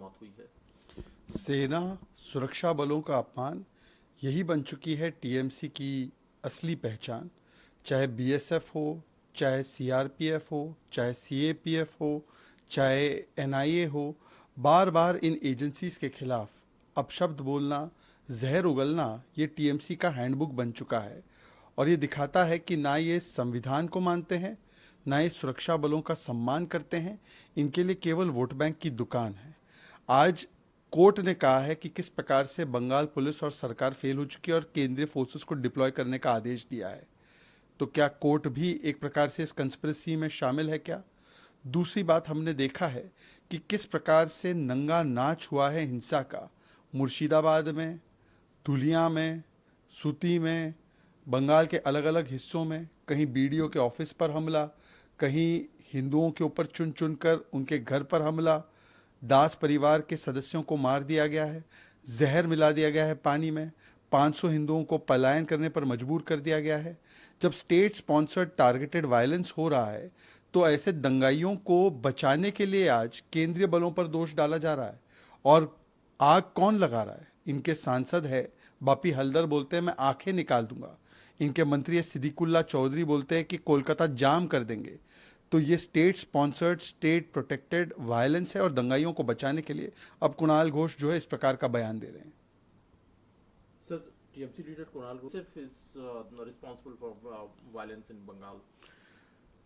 मौत हुई है। सेना, सुरक्षा बलों का अपमान, यही बन चुकी है टीएमसी की असली पहचान। चाहे बीएसएफ हो, चाहे सीआरपीएफ हो, चाहे सीएपीएफ हो, चाहे एनआईए हो, बार बार इन एजेंसीज के खिलाफ अपशब्द बोलना, जहर उगलना, ये टीएमसी का हैंडबुक बन चुका है। और ये दिखाता है कि ना ये संविधान को मानते हैं, ना ये सुरक्षा बलों का सम्मान करते हैं। इनके लिए केवल वोट बैंक की दुकान है। आज कोर्ट ने कहा है कि किस प्रकार से बंगाल पुलिस और सरकार फेल हो चुकी है और केंद्रीय फोर्सेस को डिप्लॉय करने का आदेश दिया है। तो क्या कोर्ट भी एक प्रकार से इस कंस्पिरेसी में शामिल है क्या? दूसरी बात, हमने देखा है कि किस प्रकार से नंगा नाच हुआ है हिंसा का। मुर्शिदाबाद में, धुलिया में, सूती में, बंगाल के अलग अलग हिस्सों में, कहीं बीडीओ के ऑफिस पर हमला, कहीं हिंदुओं के ऊपर चुन चुन कर उनके घर पर हमला, दास परिवार के सदस्यों को मार दिया गया है, जहर मिला दिया गया है पानी में, 500 हिंदुओं को पलायन करने पर मजबूर कर दिया गया है। जब स्टेट स्पॉन्सर्ड टारगेटेड वायलेंस हो रहा है तो ऐसे दंगाइयों को बचाने के लिए आज केंद्रीय बलों पर दोष डाला जा रहा है। और आग कौन लगा रहा है? इनके सांसद है बापी हल्दर, बोलते हैं मैं आंखें निकाल दूंगा। इनके मंत्री सिद्दीकुल्ला चौधरी बोलते हैं कि कोलकाता जाम कर देंगे। तो ये state sponsored, state protected violence है और दंगाइयों को बचाने के लिए अब कुणाल घोष जो है इस प्रकार का बयान दे रहे हैं। Sir, TMC leader Kunal Ghosh is responsible for violence in Bengal.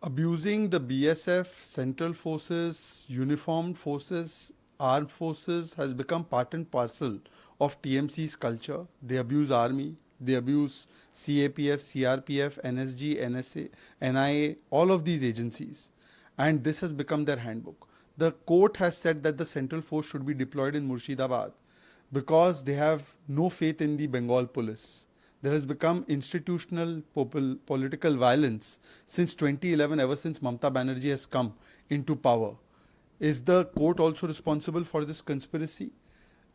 Abusing the BSF, Central Forces, Uniformed Forces, Armed Forces has become part and parcel of TMC's culture. They abuse army, they abuse CAPF, CRPF, NSG, NSA, NIA, all of these agencies. And this has become their handbook. The court has said that the Central Force should be deployed in Murshidabad because they have no faith in the Bengal police. There has become institutional political violence since 2011, ever since Mamata Banerjee has come into power. Is the court also responsible for this conspiracy?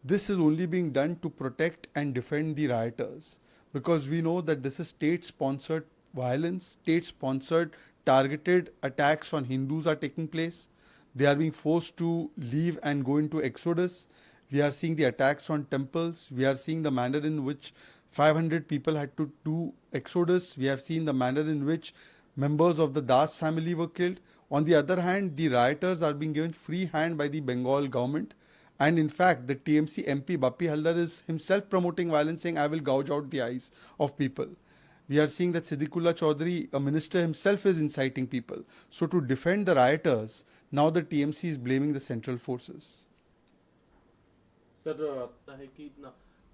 This is only being done to protect and defend the rioters, because we know that this is state-sponsored violence, state-sponsored targeted attacks on Hindus are taking place. They are being forced to leave and go into exodus. We are seeing the attacks on temples. We are seeing the manner in which 500 people had to do exodus. We have seen the manner in which members of the Das family were killed. On the other hand, the rioters are being given free hand by the Bengal government. And in fact, the TMC MP Bapi Haldar is himself promoting violence, saying, I will gouge out the eyes of people. We are seeing that Siddiqullah Chaudhary, a minister himself, is inciting people. So to defend the rioters, now the TMC is blaming the central forces. Sir, है कि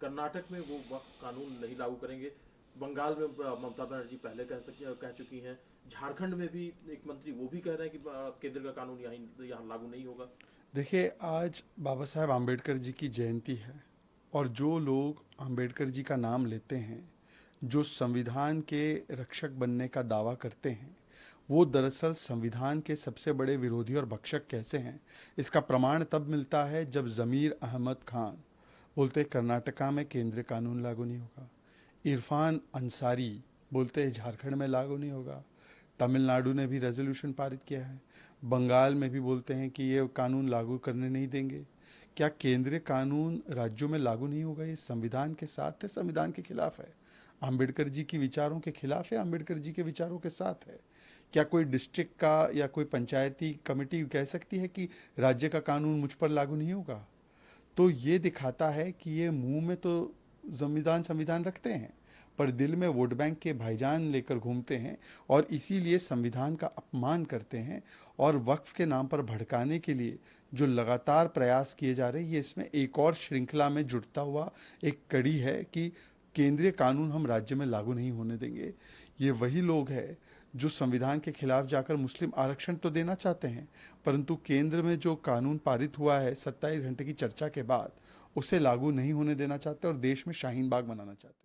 कर्नाटक में वो वक्त कानून नहीं लागू करेंगे। बंगाल में ममता बनर्जी पहले कह चुकी हैं। झारखंड में भी एक मंत्री वो भी कह रहे हैं कि केंद्र का कानून यहाँ लागू नहीं होगा। देखिए, आज बाबा साहेब आम्बेडकर जी की जयंती है और जो लोग आम्बेडकर जी का नाम लेते हैं, जो संविधान के रक्षक बनने का दावा करते हैं, वो दरअसल संविधान के सबसे बड़े विरोधी और भक्षक कैसे हैं, इसका प्रमाण तब मिलता है जब ज़मीर अहमद खान बोलते कर्नाटका में केंद्रीय कानून लागू नहीं होगा, इरफान अंसारी बोलते झारखंड में लागू नहीं होगा, तमिलनाडु ने भी रेजोल्यूशन पारित किया है, बंगाल में भी बोलते हैं कि ये कानून लागू करने नहीं देंगे। क्या केंद्रीय कानून राज्यों में लागू नहीं होगा? ये संविधान के साथ है, संविधान के खिलाफ है, आम्बेडकर जी के विचारों के खिलाफ है, आम्बेडकर जी के विचारों के साथ है। क्या कोई डिस्ट्रिक्ट का या कोई पंचायती कमेटी कह सकती है कि राज्य का कानून मुझ पर लागू नहीं होगा? तो ये दिखाता है कि ये मुंह में तो संविधान रखते हैं पर दिल में वोट बैंक के भाईजान लेकर घूमते हैं और इसीलिए संविधान का अपमान करते हैं। और वक्फ के नाम पर भड़काने के लिए जो लगातार प्रयास किए जा रहे हैं, ये इसमें एक और श्रृंखला में जुड़ता हुआ एक कड़ी है कि केंद्रीय कानून हम राज्य में लागू नहीं होने देंगे। ये वही लोग हैं जो संविधान के खिलाफ जाकर मुस्लिम आरक्षण तो देना चाहते हैं, परंतु केंद्र में जो कानून पारित हुआ है 27 घंटे की चर्चा के बाद, उसे लागू नहीं होने देना चाहते और देश में शाहीन बाग बनाना चाहते हैं।